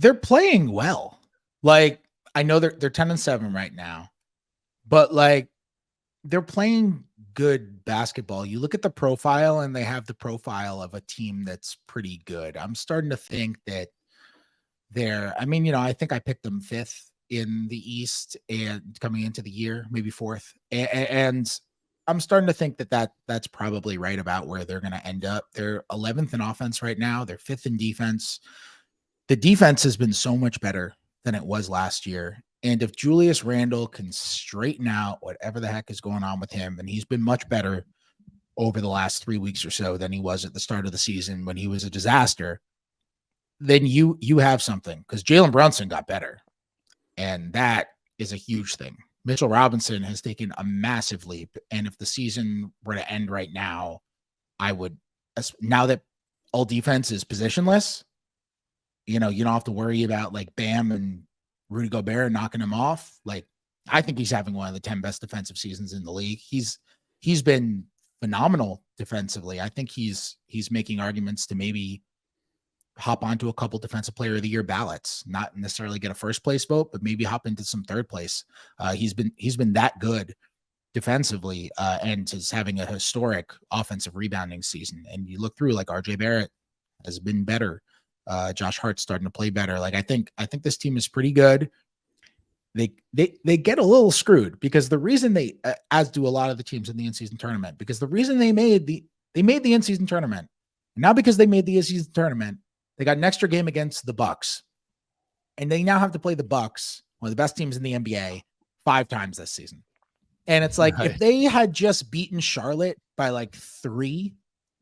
they're playing well. Like, I know they're 10-7 right now, but like they're playing good basketball. You look at the profile and they have the profile of a team that's pretty good. I'm starting to think that I mean, I think I picked them fifth in the East and coming into the year, maybe fourth. And I'm starting to think that's probably right about where they're going to end up. They're 11th in offense right now. They're fifth in defense. The defense has been so much better than it was last year. And if Julius Randle can straighten out whatever the heck is going on with him, and he's been much better over the last 3 weeks or so than he was at the start of the season when he was a disaster, then you have something, because Jalen Brunson got better, and that is a huge thing. Mitchell Robinson has taken a massive leap, and if the season were to end right now, I would, now that all defense is positionless, you don't have to worry about like Bam and Rudy Gobert knocking him off. Like, I think he's having one of the 10 best defensive seasons in the league. He's been phenomenal defensively. I think he's making arguments to maybe hop onto a couple defensive player of the year ballots, not necessarily get a first place vote, but maybe hop into some third place. He's been that good defensively, and is having a historic offensive rebounding season. And you look through, like, RJ Barrett has been better. Josh Hart's starting to play better. Like, I think this team is pretty good. They get a little screwed because the reason they, as do a lot of the teams in the in-season tournament, because the reason they made the in-season tournament, now because they made the in-season tournament, they got an extra game against the Bucks, and they now have to play the Bucks, one of the best teams in the NBA, 5 times this season. And it's like, if they had just beaten Charlotte by like 3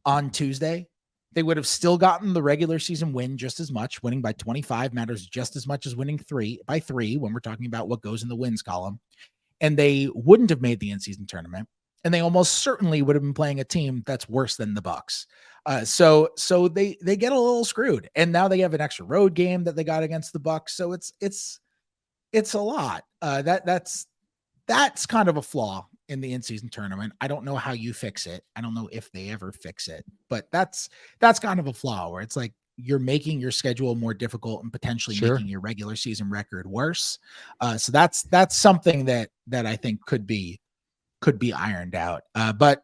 on Tuesday, they would have still gotten the regular season win just as much. Winning by 25 matters just as much as winning by 3 when we're talking about what goes in the wins column. And they wouldn't have made the in-season tournament. And they almost certainly would have been playing a team that's worse than the Bucks. So they get a little screwed. And now they have an extra road game that they got against the Bucks. So it's a lot. That's kind of a flaw in the in-season tournament. I don't know how you fix it. I don't know if they ever fix it, but that's kind of a flaw where it's like you're making your schedule more difficult and potentially making your regular season record worse. So that's something that I think could be ironed out. But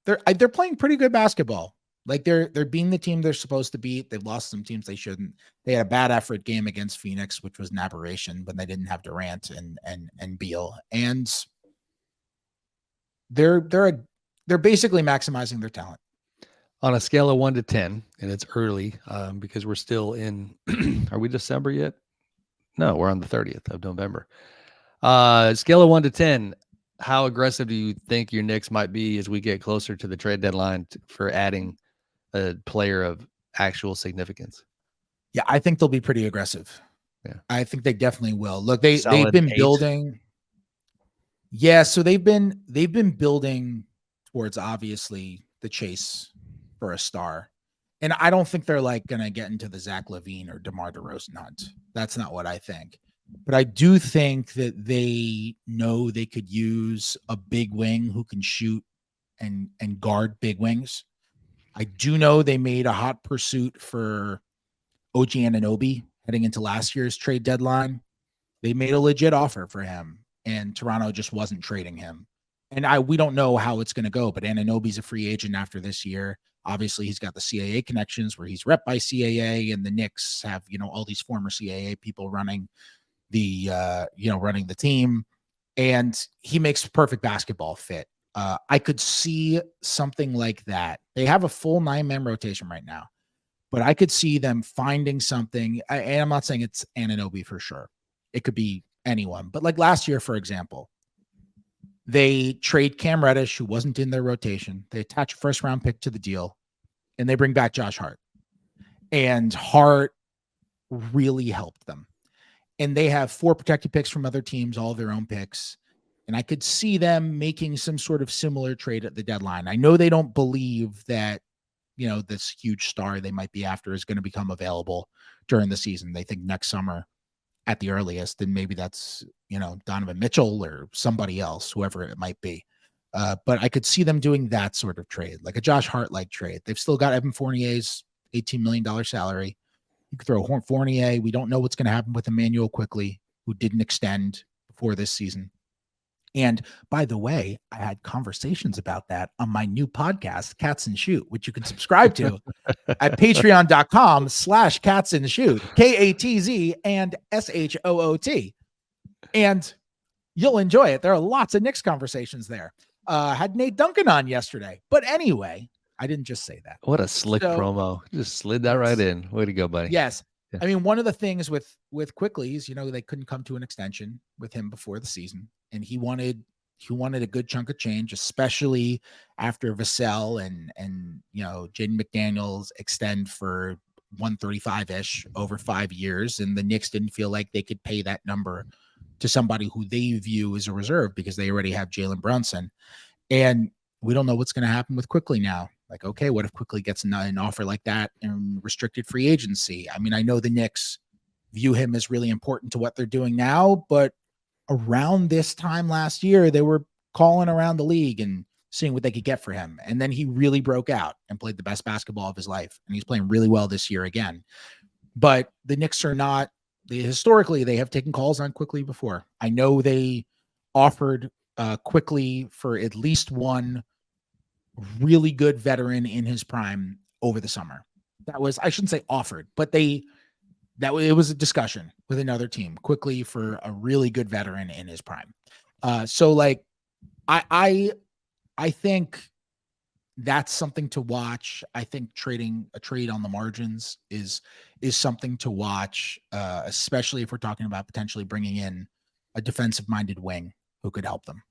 they're playing pretty good basketball. Like, they're being the team they're supposed to beat. They've lost some teams they shouldn't. They had a bad effort game against Phoenix, which was an aberration when they didn't have Durant and Beal. And they're basically maximizing their talent. On a scale of 1 to 10, and it's early because we're still in, are we December yet? No, we're on the 30th of November. Scale of 1 to 10, how aggressive do you think your Knicks might be as we get closer to the trade deadline for adding a player of actual significance? Yeah, I think they'll be pretty aggressive. Yeah, I think they definitely will. Look, they've been building. Yeah, so they've been building towards, obviously, the chase for a star. And I don't think they're like going to get into the Zach LaVine or DeMar DeRozan hunt. That's not what I think. But I do think that they know they could use a big wing who can shoot and guard big wings. I do know they made a hot pursuit for OG Anunoby heading into last year's trade deadline. They made a legit offer for him, and Toronto just wasn't trading him. And we don't know how it's going to go, but Anunoby's a free agent after this year. Obviously, he's got the CAA connections where he's rep by CAA, and the Knicks have, all these former CAA people running the team, and he makes perfect basketball fit. I could see something like that. They have a full 9-man rotation right now, but I could see them finding something. And I'm not saying it's Anunoby for sure. It could be anyone. But like last year, for example, they trade Cam Reddish, who wasn't in their rotation. They attach a first-round pick to the deal, and they bring back Josh Hart. And Hart really helped them. And they have 4 protected picks from other teams, all of their own picks. And I could see them making some sort of similar trade at the deadline. I know they don't believe that, this huge star they might be after is going to become available during the season. They think next summer at the earliest, and maybe that's, Donovan Mitchell or somebody else, whoever it might be. But I could see them doing that sort of trade, like a Josh Hart-like trade. They've still got Evan Fournier's $18 million salary. You could throw Fournier. We don't know what's going to happen with Emmanuel Quickly, who didn't extend before this season. And by the way, I had conversations about that on my new podcast, Cats and Shoot, which you can subscribe to at patreon.com/cats and shoot, KATZ and SHOOT. And you'll enjoy it. There are lots of Knicks conversations there. Had Nate Duncan on yesterday. But anyway, I didn't just say that. What a slick promo. Just slid that right in. Way to go, buddy. Yes. Yeah. I mean, one of the things with Quickly is, they couldn't come to an extension with him before the season. And he wanted a good chunk of change, especially after Vassell and Jaden McDaniels extend for 135-ish over 5 years. And the Knicks didn't feel like they could pay that number to somebody who they view as a reserve because they already have Jalen Brunson. And we don't know what's going to happen with Quickly now. Like, okay, what if Quickly gets an offer like that in restricted free agency? I mean, I know the Knicks view him as really important to what they're doing now, but around this time last year, they were calling around the league and seeing what they could get for him. And then he really broke out and played the best basketball of his life. And he's playing really well this year again. But the Knicks are not, historically, they have taken calls on Quickly before. I know they offered Quickly for at least one really good veteran in his prime over the summer. That was, I shouldn't say offered, but it was a discussion with another team Quickly for a really good veteran in his prime. So like, I think that's something to watch. I think trading a trade on the margins is something to watch, especially if we're talking about potentially bringing in a defensive minded wing who could help them.